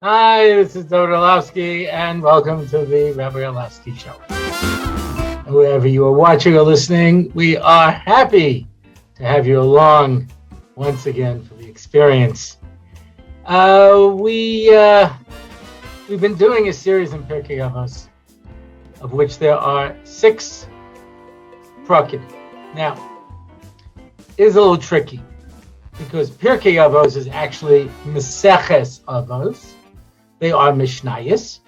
Hi, this is R Orlofsky, and welcome to the Rabbi Orlofsky Show. And wherever you are watching or listening, we are happy to have you along once again for the experience. We've been doing a series in Pirkei Avos, of which there are 6 prakim. Now, it is a little tricky because Pirkei Avos is actually Meseches Avos. They are Mishnayos,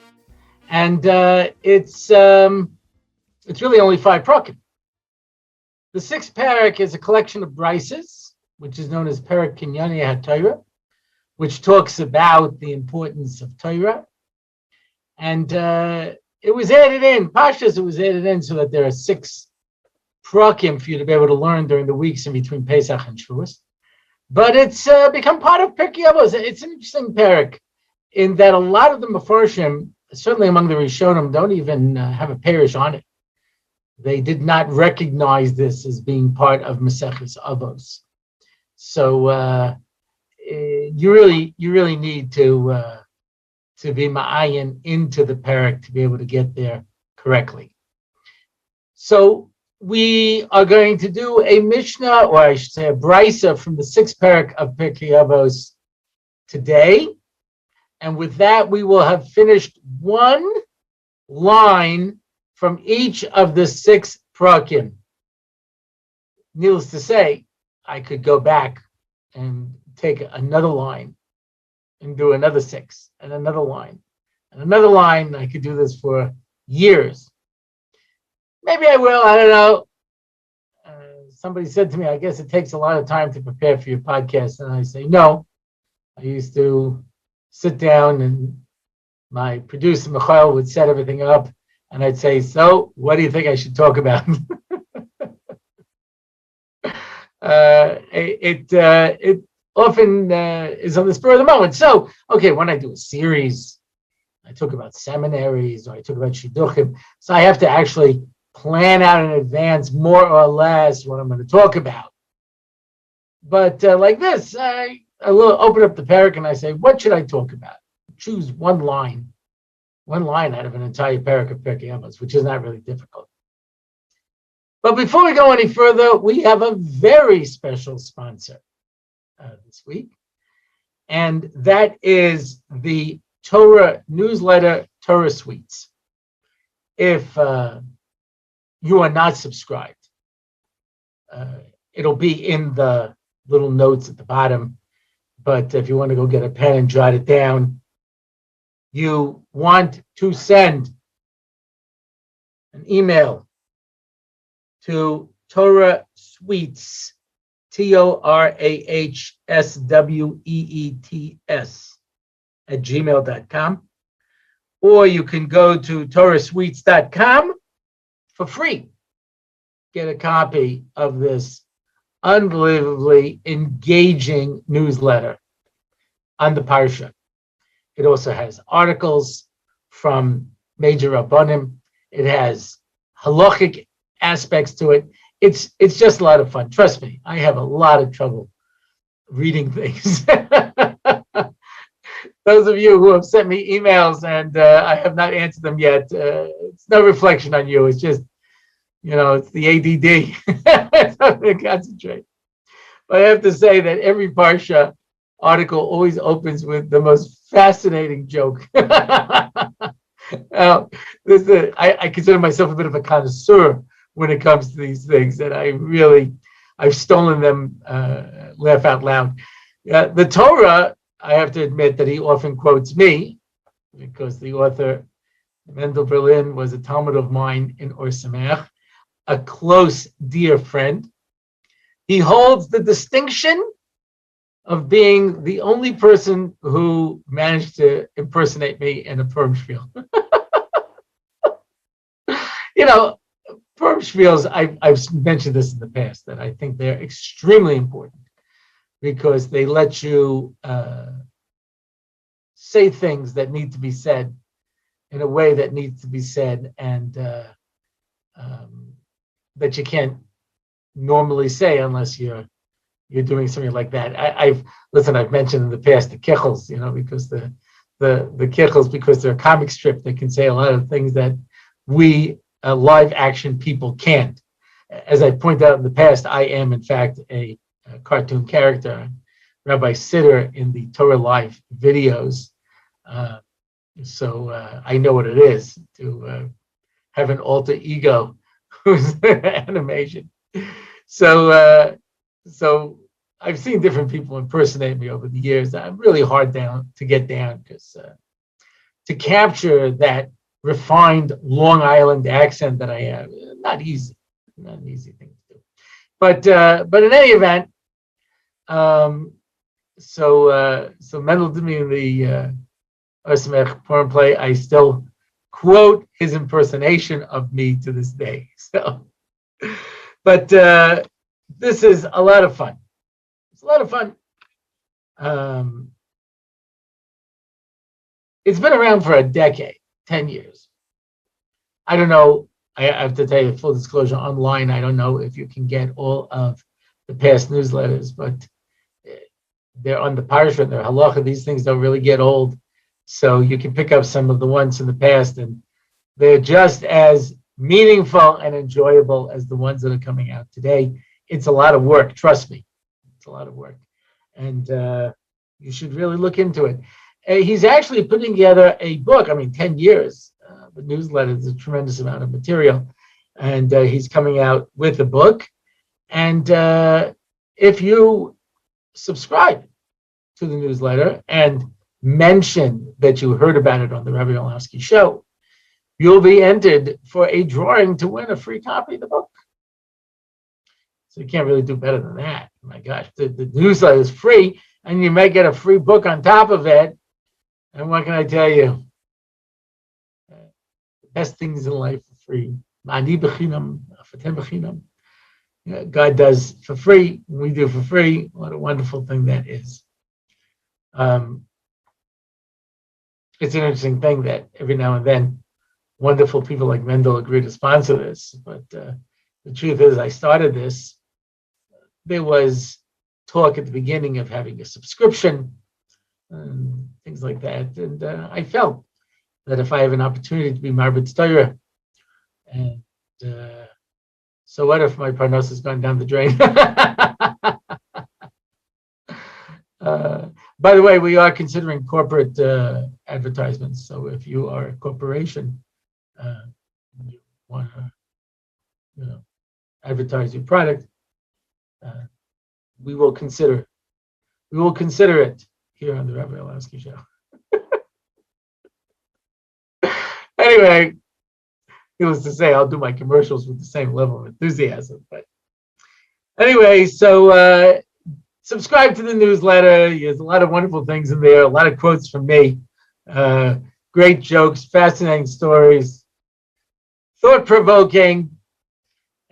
and it's really only 5 prakim. The 6th parak is a collection of brises, which is known as Parak Kinyani HaTorah, which talks about the importance of Torah. And it was added in, Pashas, it was added in so that there are 6 prakim for you to be able to learn during the weeks in between Pesach and Shavuos. But it's become part of Pirkei Avos. It's an interesting parak in that a lot of the Mefarshim, certainly among the Rishonim, don't even have a parish on it. They did not recognize this as being part of Maseches Avos. So you really need to be ma'ayin into the parak to be able to get there correctly. So we are going to do a Mishnah, or I should say a brisa from the 6th parak of Pirkei Avos today. And with that, we will have finished one line from each of the 6 prakim. Needless to say, I could go back and take another line and do another 6 and another line and another line. I could do this for years. Maybe I will, I don't know. Somebody said to me, I guess it takes a lot of time to prepare for your podcast. And I say, no. I used to sit down and my producer, Michael, would set everything up. And I'd say, so what do you think I should talk about? It often is on the spur of the moment. So, okay, when I do a series, I talk about seminaries or I talk about shidduchim. So I have to actually plan out in advance more or less what I'm going to talk about. But like this, I will open up the parak and I say, what should I talk about? Choose one line out of an entire parak of Pirkei Avos, which is not really difficult. But before we go any further, we have a very special sponsor this week, and that is the Torah newsletter, Torah Sweets. If you are not subscribed, it'll be in the little notes at the bottom. But if you want to go get a pen and jot it down, you want to send an email to Torah Sweets, TORAHSWEETS @gmail.com, or you can go to torahsweets.com for free. Get a copy of this unbelievably engaging newsletter on the Parsha. It also has articles from major Rabbanim. It has halachic aspects to it. It's just a lot of fun. Trust me, I have a lot of trouble reading things. Those of you who have sent me emails and I have not answered them yet, it's no reflection on you. It's just, it's the ADD. It's not to concentrate. But I have to say that every Parsha article always opens with the most fascinating joke. I consider myself a bit of a connoisseur when it comes to these things, and I've stolen them, laugh out loud. The Torah, I have to admit that he often quotes me, because the author, Mendel Berlin, was a Talmud of mine in Or Sameach, a close, dear friend. He holds the distinction of being the only person who managed to impersonate me in a Purim spiel. Purim spiels, I've mentioned this in the past, that I think they're extremely important because they let you say things that need to be said in a way that needs to be said, and that you can't normally say unless you're doing something like that. I've mentioned in the past the kechels, because the the kichels because they're a comic strip. They can say a lot of things that we live action people can't. As I pointed out in the past, I am in fact a cartoon character, Rabbi Sitter in the Torah Life videos. So I know what it is to have an alter ego who's animation. So I've seen different people impersonate me over the years. I'm really hard to get down because to capture that refined Long Island accent that I have, not easy, not an easy thing to do. But in any event, so Mendel did me in the Osmech porn play. I still quote his impersonation of me to this day. So, but this is a lot of fun. It's a lot of fun. It's been around for a decade, 10 years. I don't know. I have to tell you, full disclosure, online, I don't know if you can get all of the past newsletters, but they're on the parsha and they're halacha. These things don't really get old. So you can pick up some of the ones in the past, and they're just as meaningful and enjoyable as the ones that are coming out today. It's a lot of work, trust me. It's a lot of work. And you should really look into it. He's actually putting together a book. 10 years. The newsletter is a tremendous amount of material. And he's coming out with a book. And if you subscribe to the newsletter and mention that you heard about it on the Rabbi Orlofsky show, you'll be entered for a drawing to win a free copy of the book. So you can't really do better than that. Oh my gosh, the newsletter is free, and you may get a free book on top of it. And what can I tell you? The best things in life are free. God does for free, we do for free. What a wonderful thing that is. It's an interesting thing that every now and then wonderful people like Mendel agree to sponsor this. But the truth is, I started this. There was talk at the beginning of having a subscription and things like that. And I felt that if I have an opportunity to be Marbitz Torah, and so what if my parnos has gone down the drain? By the way, we are considering corporate advertisements. So if you are a corporation, you want to, advertise your product, we will consider it here on the Rabbi Orlofsky show. Anyway, needless to say, I'll do my commercials with the same level of enthusiasm. But anyway, so subscribe to the newsletter. There's a lot of wonderful things in there, a lot of quotes from me, great jokes, fascinating stories, thought-provoking.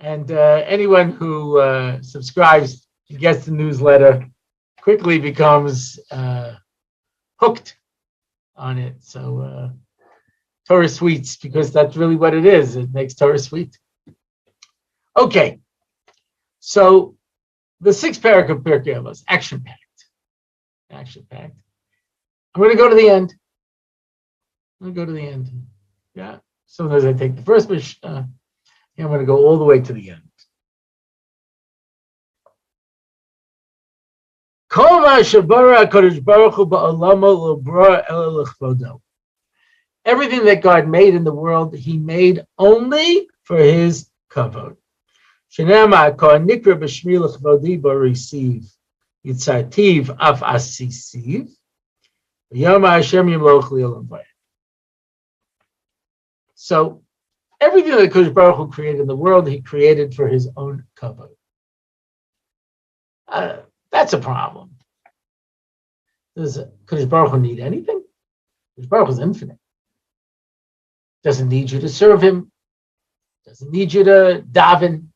And anyone who subscribes and gets the newsletter quickly becomes hooked on it. So Torah Sweets, because that's really what it is. It makes Torah sweet. Okay, so the sixth parak of Pirkei Avos, action-packed. Action-packed. I'm going to go to the end. Yeah. Sometimes I take the first Mishnah. I'm going to go all the way to the end. Everything that God made in the world, He made only for His kavod. Shenema kol nikra b'shmi l'chvodi bo receive yitzartiv af asisiv v'yom Hashem yimloch li'olam vayed. So everything that Kodesh Baruch Hu created in the world, He created for His own kavod. That's a problem. Does Kodesh Baruch Hu need anything? Kodesh Baruch Hu is infinite. Doesn't need you to serve Him. Doesn't need you to daven.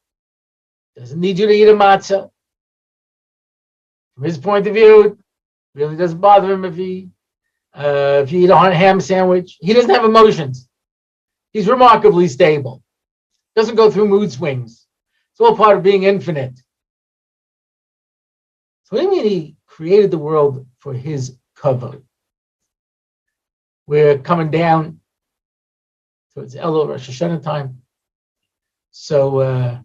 Doesn't need you to eat a matzah. From His point of view, it really doesn't bother Him if you eat a ham sandwich. He doesn't have emotions. He's remarkably stable. Doesn't go through mood swings. It's all part of being infinite. So what do you mean He created the world for His kavod? We're coming down towards Elul Rosh Hashanah time. So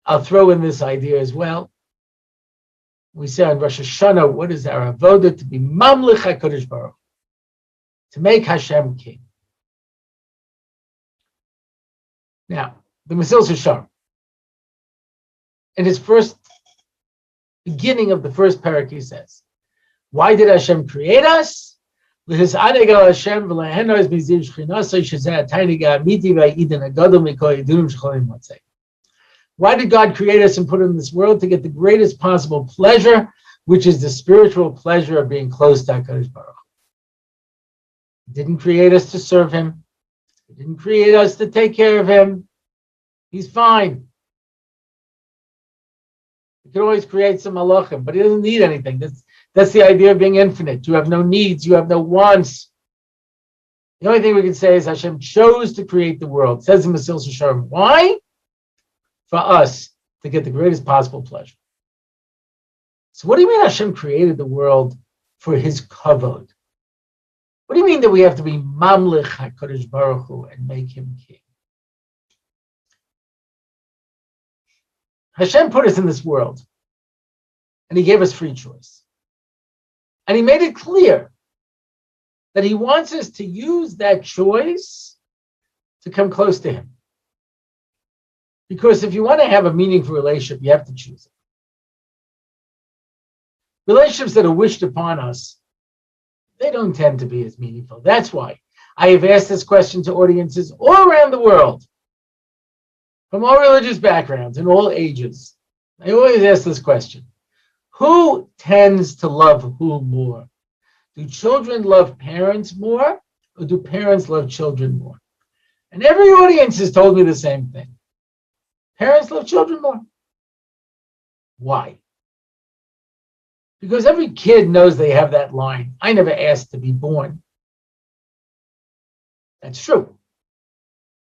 I'll throw in this idea as well. We say on Rosh Hashanah, what is our avoda? To be mamlich HaKadosh Baruch, to make Hashem king. Now, the Mesilas Yesharim, in his first beginning of the first parak, he says, why did Hashem create us? Why did God create us and put in this world? To get the greatest possible pleasure, which is the spiritual pleasure of being close to HaKadosh Baruch. He didn't create us to serve him. He didn't create us to take care of him. He's fine. He can always create some malachim, but he doesn't need anything. That's the idea of being infinite. You have no needs. You have no wants. The only thing we can say is Hashem chose to create the world. It says in Mesilas Yesharim. Why? For us to get the greatest possible pleasure. So what do you mean Hashem created the world for his kavod? What do you mean that we have to be mamlich HaKadosh Baruch Hu and make him king? Hashem put us in this world and he gave us free choice. And he made it clear that he wants us to use that choice to come close to him. Because if you want to have a meaningful relationship, you have to choose it. Relationships that are wished upon us, they don't tend to be as meaningful. That's why I have asked this question to audiences all around the world, from all religious backgrounds and all ages. I always ask this question. Who tends to love who more? Do children love parents more, or do parents love children more? And every audience has told me the same thing. Parents love children more. Why? Because every kid knows they have that line. I never asked to be born. That's true.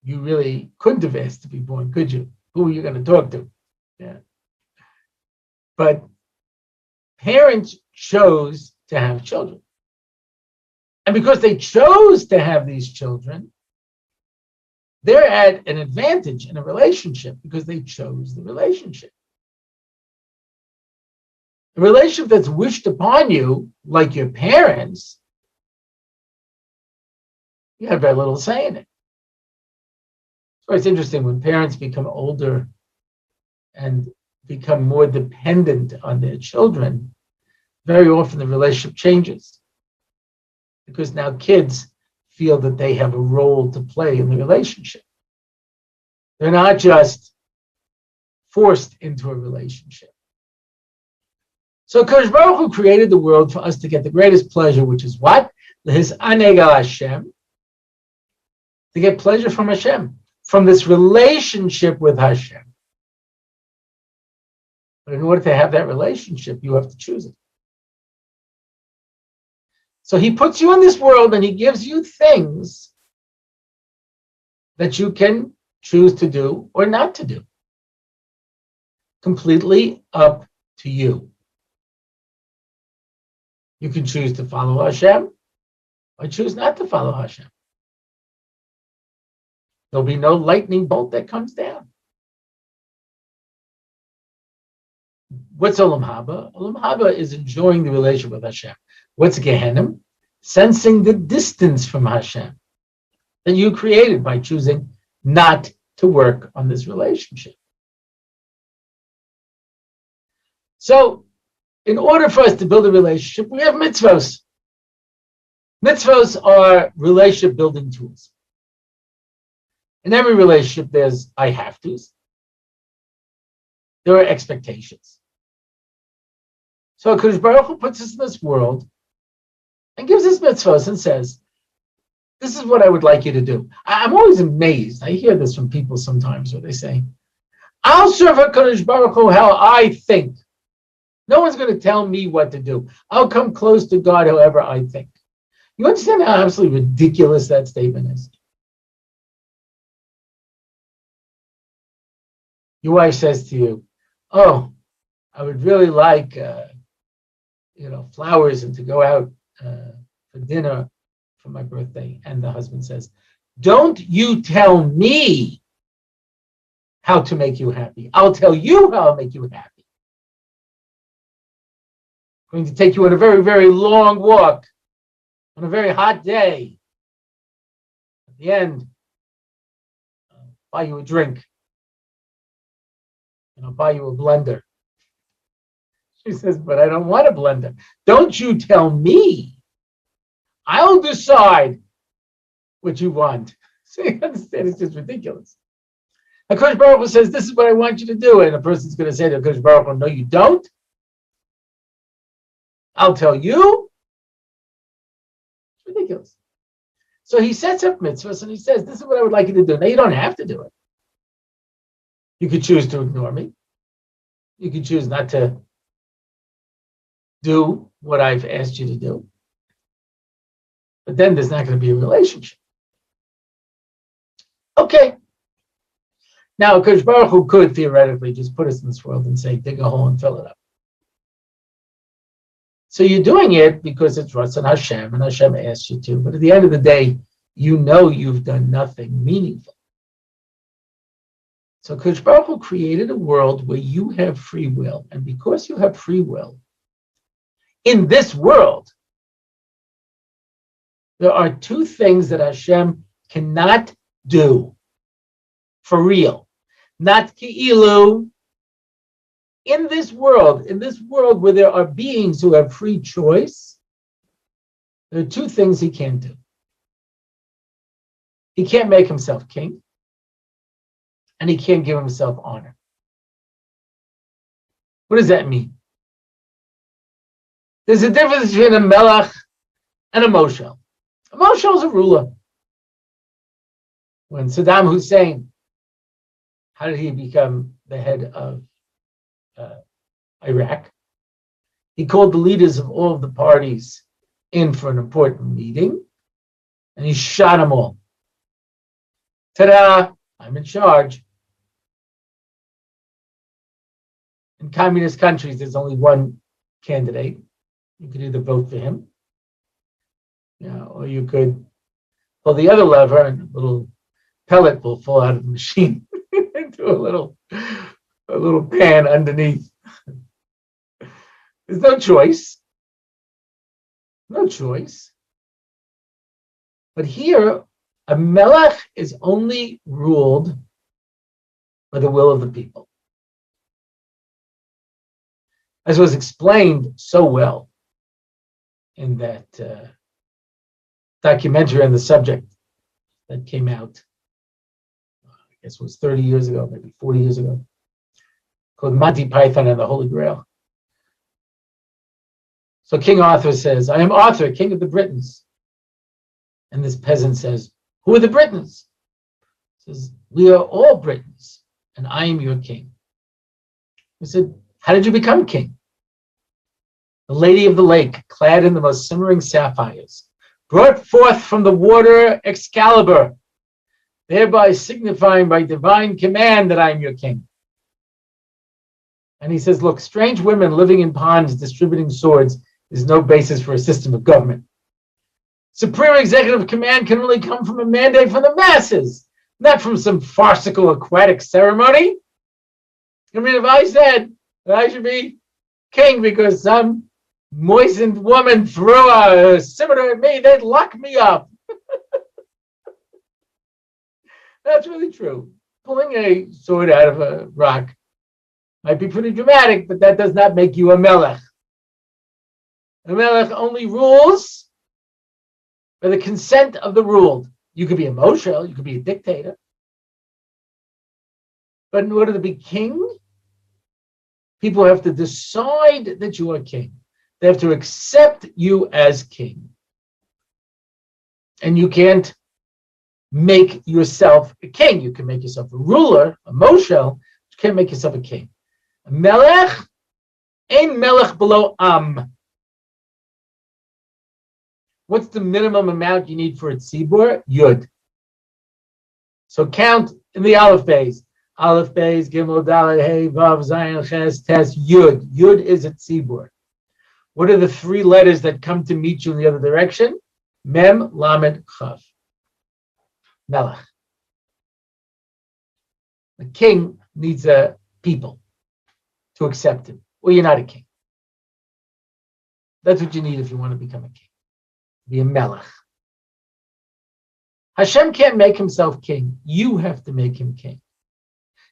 You really couldn't have asked to be born, could you? Who are you going to talk to? Yeah. But parents chose to have children. And because they chose to have these children, they're at an advantage in a relationship because they chose the relationship. A relationship that's wished upon you, like your parents, you have very little say in it. So it's interesting when parents become older and become more dependent on their children, very often the relationship changes because now kids feel that they have a role to play in the relationship. They're not just forced into a relationship. So Kadosh Baruch Hu created the world for us to get the greatest pleasure, which is what? His anega Hashem, to get pleasure from Hashem, from this relationship with Hashem. But in order to have that relationship, you have to choose it. So he puts you in this world and he gives you things that you can choose to do or not to do. Completely up to you. You can choose to follow Hashem or choose not to follow Hashem. There'll be no lightning bolt that comes down. What's Olam Haba? Olam Haba is enjoying the relationship with Hashem. What's Gehenna? Sensing the distance from Hashem that you created by choosing not to work on this relationship. So, in order for us to build a relationship, we have mitzvos. Mitzvos are relationship building tools. In every relationship, there's I have to's. There are expectations. So Kadosh Baruch Hu puts us in this world and gives us mitzvos and says, this is what I would like you to do. I'm always amazed. I hear this from people sometimes where they say, I'll serve HaKadosh Baruch Hu how I think. No one's going to tell me what to do. I'll come close to God however I think. You understand how absolutely ridiculous that statement is? Your wife says to you, oh, I would really like, flowers and to go out for dinner for my birthday. And the husband says, don't you tell me how to make you happy. I'll tell you how I'll make you happy. I'm going to take you on a very, very long walk on a very hot day. At the end, I'll buy you a drink. And I'll buy you a blender. She says, but I don't want a blender. Don't you tell me. I'll decide what you want. So you understand, it's just ridiculous. HaKadosh Baruch Hu says, this is what I want you to do. And a person's going to say to HaKadosh Baruch Hu, no, you don't. I'll tell you. It's ridiculous. So he sets up mitzvahs and he says, this is what I would like you to do. Now, you don't have to do it. You could choose to ignore me. You could choose not to do what I've asked you to do. But then there's not going to be a relationship. Okay. Now, HaKadosh Baruch Hu could theoretically just put us in this world and say, dig a hole and fill it up. So you're doing it because it's Ratzon Hashem, and Hashem asked you to. But at the end of the day, you know you've done nothing meaningful. So HaKadosh Baruch Hu created a world where you have free will. And because you have free will, in this world, there are two things that Hashem cannot do for real. Not ki'ilu. In this world where there are beings who have free choice, there are two things he can't do. He can't make himself king, and he can't give himself honor. What does that mean? There's a difference between a melech and a moshel. A moshel is a ruler. When Saddam Hussein, how did he become the head of Iraq? He called the leaders of all of the parties in for an important meeting, and he shot them all. Ta-da! I'm in charge. In communist countries, there's only one candidate. You could either vote for him, or you could pull the other lever and a little pellet will fall out of the machine into a little pan underneath. There's no choice. No choice. But here, a melech is only ruled by the will of the people. As was explained so well in that documentary on the subject that came out, I guess it was 30 years ago, maybe 40 years ago, called Monty Python and the Holy Grail. So King Arthur says, I am Arthur, king of the Britons. And this peasant says, who are the Britons? He says, we are all Britons, and I am your king. He said, how did you become king? The lady of the lake, clad in the most simmering sapphires, brought forth from the water Excalibur, thereby signifying by divine command that I am your king. And he says, look, strange women living in ponds distributing swords is no basis for a system of government. Supreme executive command can only come from a mandate from the masses, not from some farcical aquatic ceremony. I mean, if I said that I should be king because some moistened woman threw a scimitar at me, they'd lock me up. That's really true. Pulling a sword out of a rock might be pretty dramatic, but that does not make you a melech. A melech only rules by the consent of the ruled. You could be a moshel, you could be a dictator. But in order to be king, people have to decide that you are king. They have to accept you as king. And you can't make yourself a king. You can make yourself a ruler, a moshel, but you can't make yourself a king. A melech, ein melech below am. What's the minimum amount you need for a tzibur? Yud. So count in the Aleph Beis. Aleph Beis, Gimel, Dalet, Hey, Vav, Zayin, Ches, Tes, Yud. Yud is a tzibur. What are the three letters that come to meet you in the other direction? Mem Lamed Chav. Melech. A king needs a people to accept him, or you're not a king. That's what you need if you want to become a king. Be a melech. Hashem can't make himself king. You have to make him king.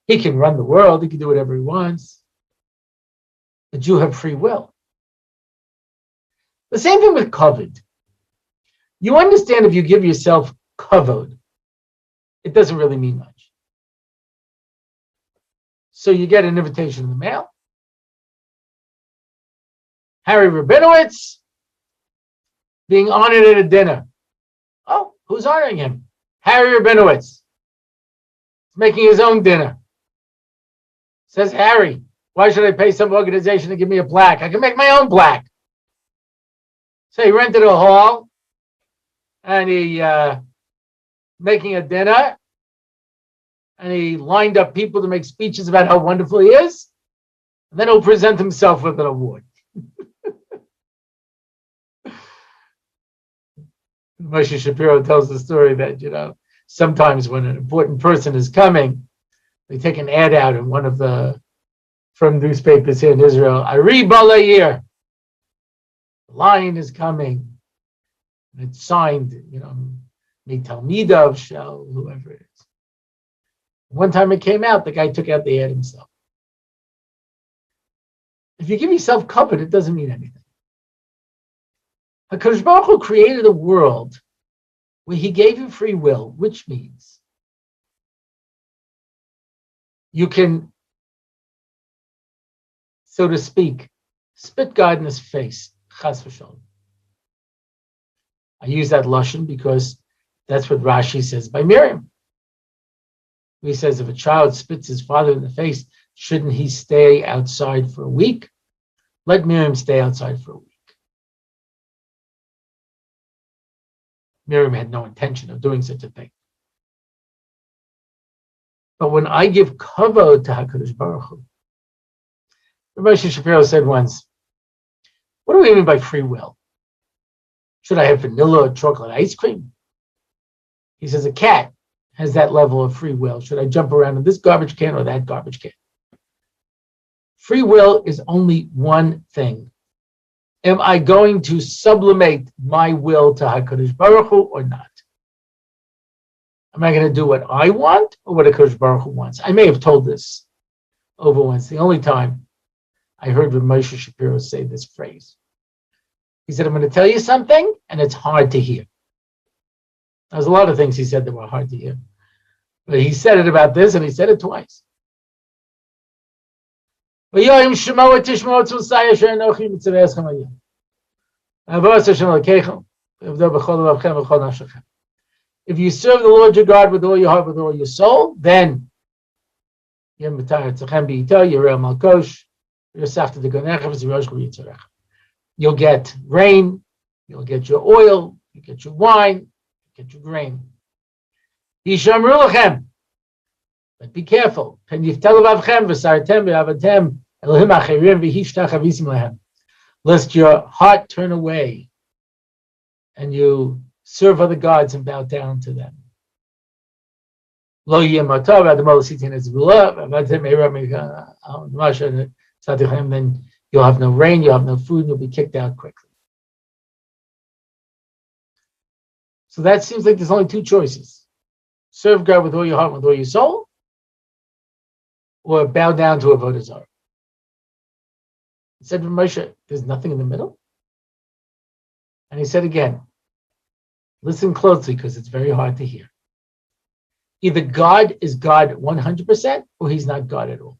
He can run the world. He can do whatever he wants. But you have free will. The same thing with kavod. You understand if you give yourself kavod, it doesn't really mean much. So you get an invitation in the mail. Harry Rabinowitz being honored at a dinner. Oh, who's honoring him? Harry Rabinowitz. He's making his own dinner. Says Harry, why should I pay some organization to give me a plaque? I can make my own plaque. So he rented a hall and he making a dinner and he lined up people to make speeches about how wonderful he is. And then he'll present himself with an award. Moshe Shapiro tells the story that, sometimes when an important person is coming, they take an ad out in one of the from newspapers here in Israel. Ari Balayir. The lion is coming. And it's signed, Talmidav Shell, whoever it is. One time it came out, the guy took out the ad himself. If you give yourself kavod, it doesn't mean anything. HaKadosh Baruch Hu created a world where he gave you free will, which means you can, so to speak, spit God in his face, chas v'shalom. I use that lashon because that's what Rashi says by Miriam. He says if a child spits his father in the face, shouldn't he stay outside for a week? Let Miriam stay outside for a week. Miriam had no intention of doing such a thing. But when I give kavod to HaKadosh Baruch Hu, Rabbi Shapiro said once, what do we mean by free will? Should I have vanilla or chocolate ice cream? He says a cat has that level of free will. Should I jump around in this garbage can or that garbage can? Free will is only one thing. Am I going to sublimate my will to HaKadosh Baruch Hu or not? Am I going to do what I want or what HaKadosh Baruch Hu wants? I may have told this over once. The only time I heard Moshe Shapiro say this phrase. He said, I'm going to tell you something, and it's hard to hear. There's a lot of things he said that were hard to hear. But he said it about this, and he said it twice. If you serve the Lord your God with all your heart, with all your soul, then you'll get rain, you'll get your oil, you get your wine, you get your grain. But be careful. Lest your heart turn away and you serve other gods and bow down to them. Then you'll have no rain, you'll have no food, and you'll be kicked out quickly. So that seems like there's only two choices. Serve God with all your heart, with all your soul, or bow down to Avodah Zarah. He said to Moshe, there's nothing in the middle. And he said again, listen closely because it's very hard to hear. Either God is God 100% or he's not God at all.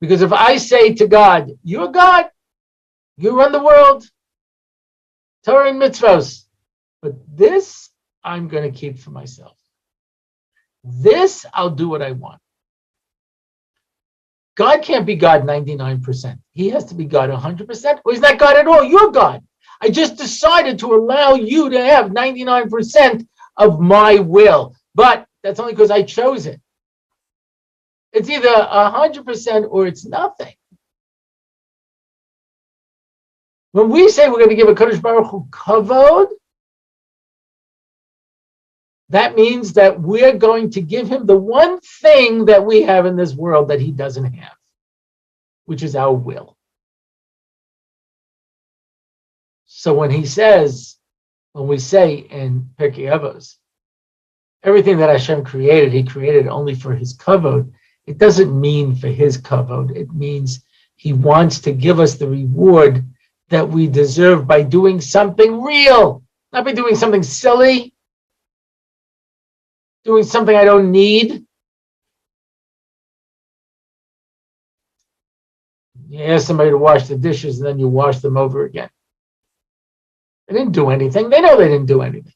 Because if I say to God, you're God, you run the world, Torah and Mitzvos, but this I'm going to keep for myself. This I'll do what I want. God can't be God 99%. He has to be God 100%, or he's not God at all. You're God. I just decided to allow you to have 99% of my will, but that's only because I chose it. It's either 100% or it's nothing. When we say we're going to give a Kadosh Baruch Hu kavod, that means that we're going to give him the one thing that we have in this world that he doesn't have, which is our will. So when we say in Pirkei Avos, everything that Hashem created, he created only for his kavod, it doesn't mean for his kavod. It means he wants to give us the reward that we deserve by doing something real, not by doing something silly, doing something I don't need. You ask somebody to wash the dishes and then you wash them over again. They didn't do anything. They know they didn't do anything.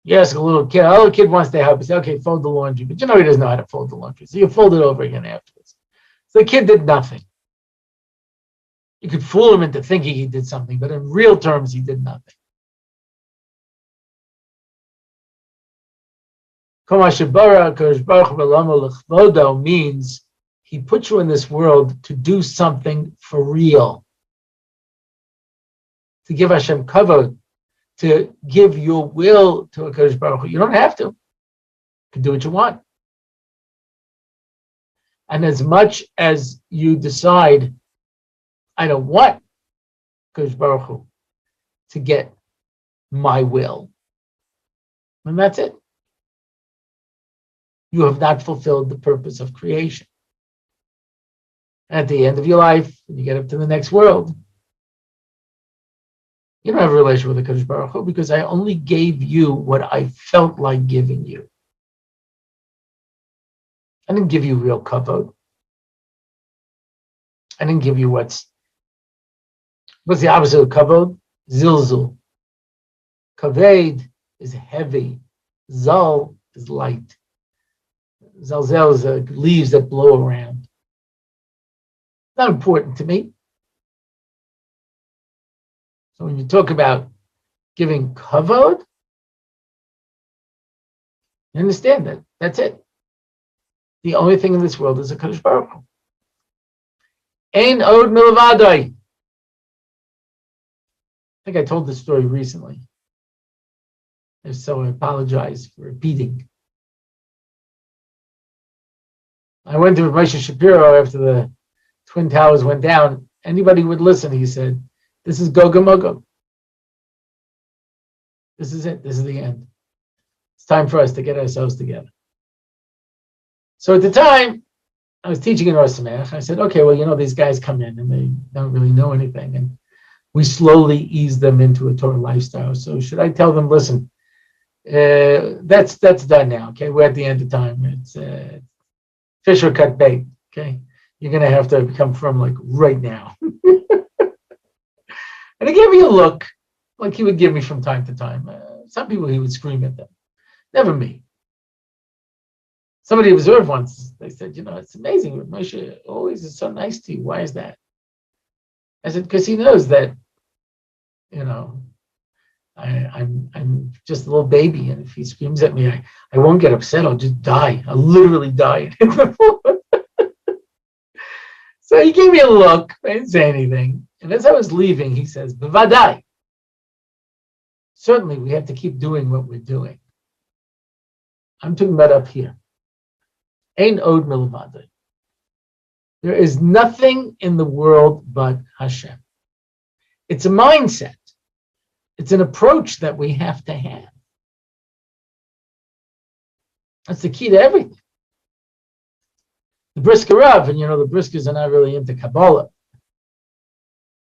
You ask a little kid wants to help. You say, okay, fold the laundry. But you know he doesn't know how to fold the laundry. So you fold it over again afterwards. So the kid did nothing. You could fool him into thinking he did something, but in real terms, he did nothing. Means he put you in this world to do something for real. To give Hashem kavod, to give your will to a Kadosh Baruch Hu. You don't have to. You can do what you want. And as much as you decide, I don't want Kadosh Baruch Hu to get my will, and that's it. You have not fulfilled the purpose of creation. At the end of your life, when you get up to the next world, you don't have a relationship with the Kadosh Baruch Hu because I only gave you what I felt like giving you. I didn't give you real kavod. I didn't give you what's the opposite of kavod? Zilzul. Kaved is heavy. Zal is light. Zalzel is leaves that blow around. Not important to me. So when you talk about giving kavod, you understand that. That's it. The only thing in this world is a Kadosh Baruch Hu. Ein od milvadai. I think I told this story recently. If so, I apologize for repeating. I went to Moshe Shapiro after the Twin Towers went down. Anybody would listen, he said, this is Gog Magog. This is it. This is the end. It's time for us to get ourselves together. So at the time, I was teaching in Or Sameach. I said, okay, well, these guys come in and they don't really know anything. And we slowly ease them into a Torah lifestyle. So should I tell them, listen, that's done now, okay? We're at the end of time. It's fish or cut bait, okay? You're going to have to become firm like right now. And he gave me a look like he would give me from time to time. Some people he would scream at them. Never me. Somebody observed once, they said, it's amazing. Moshe always is so nice to you. Why is that? I said, because he knows that, I'm just a little baby, and if he screams at me, I won't get upset. I'll just die. I'll literally die. So he gave me a look. I didn't say anything. And as I was leaving, he says, B'vadai. Certainly, we have to keep doing what we're doing. I'm talking about up here. Ein od milvadai. There is nothing in the world but Hashem. It's a mindset. It's an approach that we have to have. That's the key to everything. The Brisker Rav, and the Briskers are not really into Kabbalah.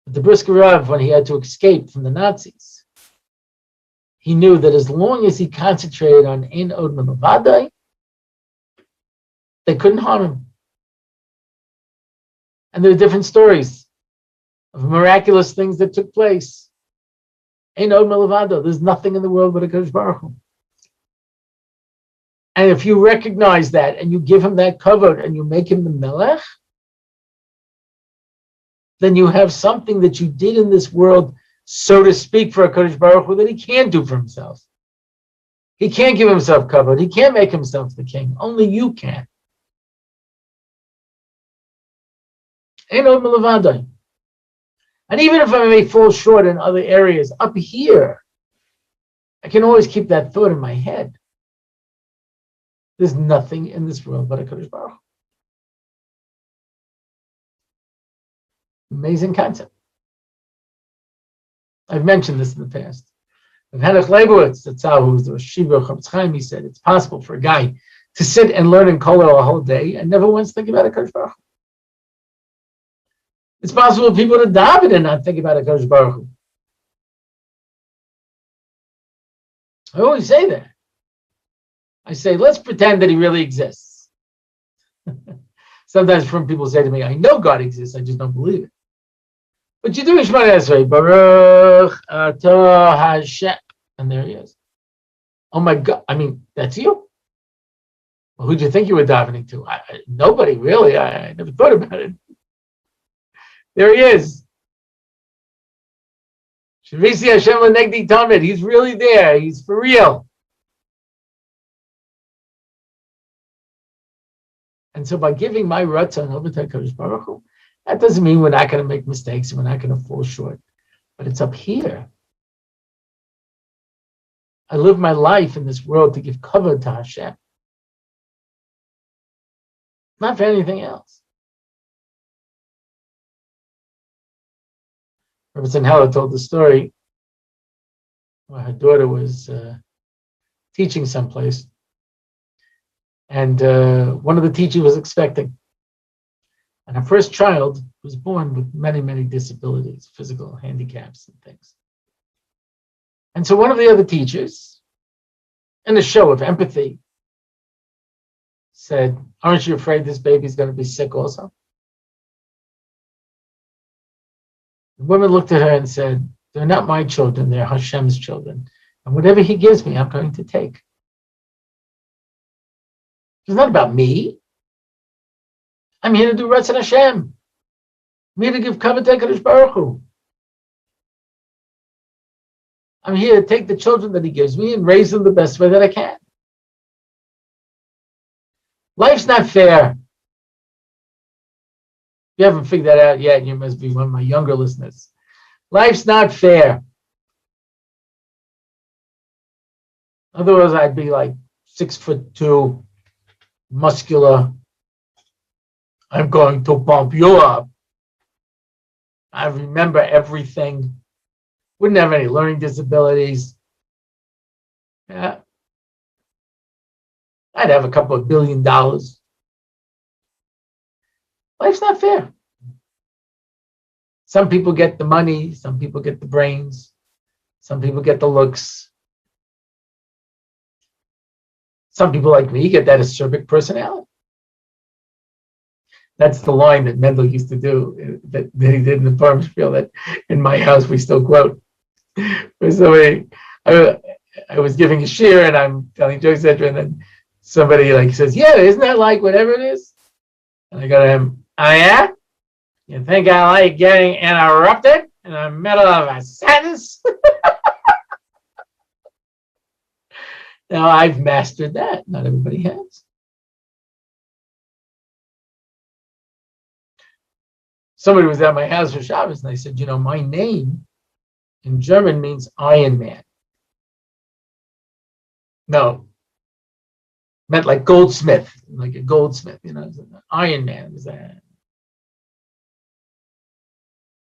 But the Brisker Rav, when he had to escape from the Nazis, he knew that as long as he concentrated on Ein od milvadai, they couldn't harm him. And there are different stories of miraculous things that took place. Ein od milvadai. There's nothing in the world but a Kadosh Baruch Hu. And if you recognize that and you give him that kavod and you make him the melech, then you have something that you did in this world, so to speak, for a Kadosh Baruch Hu that he can't do for himself. He can't give himself kavod. He can't make himself the king. Only you can. Ain't no milavadai. And even if I may fall short in other areas, up here, I can always keep that thought in my head. There's nothing in this world but a Kadosh Baruch Hu. Amazing concept. I've mentioned this in the past. And Henoch Leibowitz, the Tzar, who was the Shiva of Chavetz Chaim, he said it's possible for a guy to sit and learn in Kollel a whole day and never once think about a Kadosh Baruch Hu. It's possible for people to daven and not think about a Kadosh Baruch Hu. I always say that. I say, let's pretend that he really exists. Sometimes from people say to me, I know God exists, I just don't believe it. But you're doing Shemona Esrei, Baruch Atah Hashem, and there he is. Oh my God! I mean, that's you. Well, who'd you think you were davening to? Nobody really. I never thought about it. There he is. Shavisi Hashem Lenegdi Tamid. He's really there. He's for real. And so, by giving my ratzon over to HaKadosh Baruch Hu, that doesn't mean we're not going to make mistakes and we're not going to fall short. But it's up here. I live my life in this world to give kavod to Hashem. Not for anything else. Rabbi Heller told the story where her daughter was teaching someplace. And one of the teachers was expecting. And her first child was born with many, many disabilities, physical handicaps and things. And so one of the other teachers, in a show of empathy, said, aren't you afraid this baby's going to be sick also? The woman looked at her and said, they're not my children, they're Hashem's children. And whatever he gives me, I'm going to take. It's not about me. I'm here to do Ratzon Hashem. I'm here to give kavod to HaKadosh Baruch Hu. I'm here to take the children that he gives me and raise them the best way that I can. Life's not fair. If you haven't figured that out yet, you must be one of my younger listeners. Life's not fair. Otherwise, I'd be like 6'2", muscular. I'm going to pump you up. I remember everything. Wouldn't have any learning disabilities. Yeah. I'd have a couple of $1 billion. Life's not fair. Some people get the money, some people get the brains, some people get the looks. Some people like me get that acerbic personality. That's the line that Mendel used to do, that he did in the Purim spiel, that in my house we still quote. Somebody, I was giving a shir and I'm telling jokes, etc., and then somebody like says, yeah, isn't that like whatever it is? And I go to him, oh yeah? You think I like getting interrupted in the middle of a sentence? Now I've mastered that. Not everybody has. Somebody was at my house for Shabbos and I said, you know, my name in German means Iron Man. No, meant like goldsmith, like a goldsmith, you know, Iron Man is that.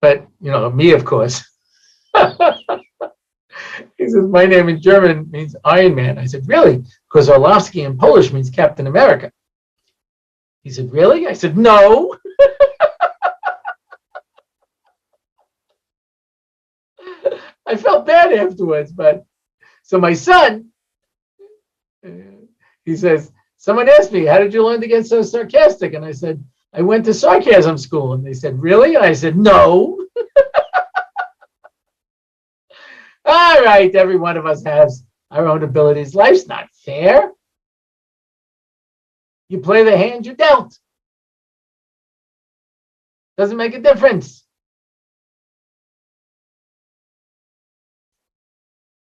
But, you know, me, of course. He says, my name in German means Iron Man. I said, really? Because Orlofsky in Polish means Captain America. He said, really? I said, no. I felt bad afterwards, but so my son, he says, someone asked me, how did you learn to get so sarcastic? And I said, I went to sarcasm school. And they said, really? And I said, no. All right, every one of us has our own abilities. Life's not fair. You play the hand you dealt. Doesn't make a difference.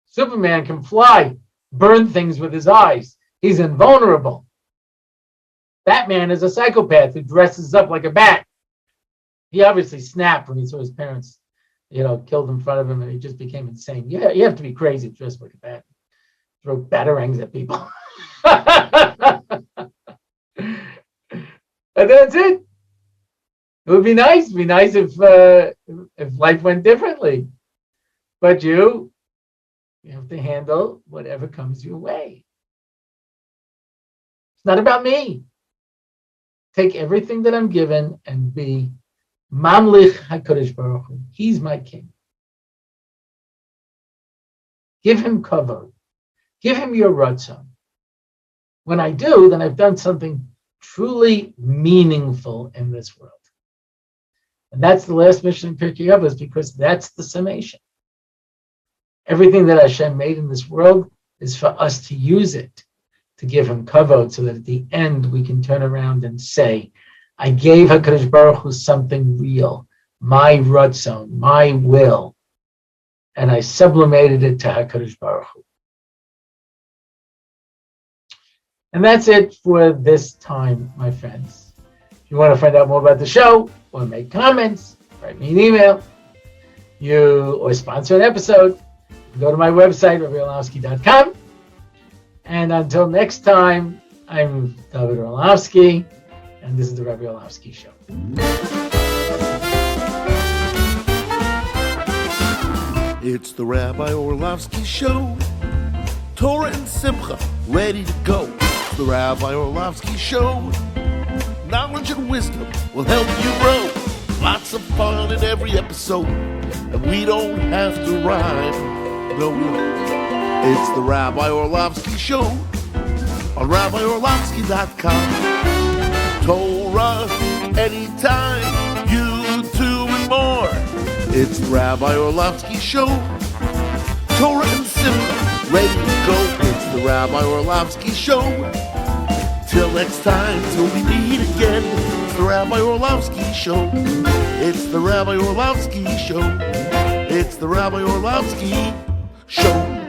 Superman can fly, burn things with his eyes. He's invulnerable. Batman is a psychopath who dresses up like a bat. He obviously snapped when he saw his parents, killed in front of him, and he just became insane. Yeah, you have to be crazy to just look at that. Throw batarangs at people. And that's it. It would be nice. It'd be nice if life went differently. But you have to handle whatever comes your way. It's not about me. Take everything that I'm given and be Mamlich HaKadosh Baruch Hu. He's my king. Give him kavod. Give him your ratzon. When I do, then I've done something truly meaningful in this world. And that's the last mission in Pirkei Avos, because that's the summation. Everything that Hashem made in this world is for us to use it, to give him kavod, so that at the end we can turn around and say, I gave HaKadosh Baruch Hu something real, my ratzon, my will, and I sublimated it to HaKadosh Baruch Hu. And that's it for this time, my friends. If you want to find out more about the show, or make comments, write me an email, or sponsor an episode, go to my website, RabbiOrlofsky.com. And until next time, I'm Dovid Orlofsky, and this is the Rabbi Orlofsky Show. It's the Rabbi Orlofsky Show. Torah and Simcha, ready to go. The Rabbi Orlofsky Show. Knowledge and wisdom will help you grow. Lots of fun in every episode, and we don't have to rhyme. No, we don't. It's the Rabbi Orlofsky Show on RabbiOrlofsky.com. Torah anytime, YouTube and more. It's the Rabbi Orlofsky Show. Torah and Simcha, ready to go. It's the Rabbi Orlofsky Show. Till next time, till we meet again, it's the Rabbi Orlofsky Show. It's the Rabbi Orlofsky Show. It's the Rabbi Orlofsky Show.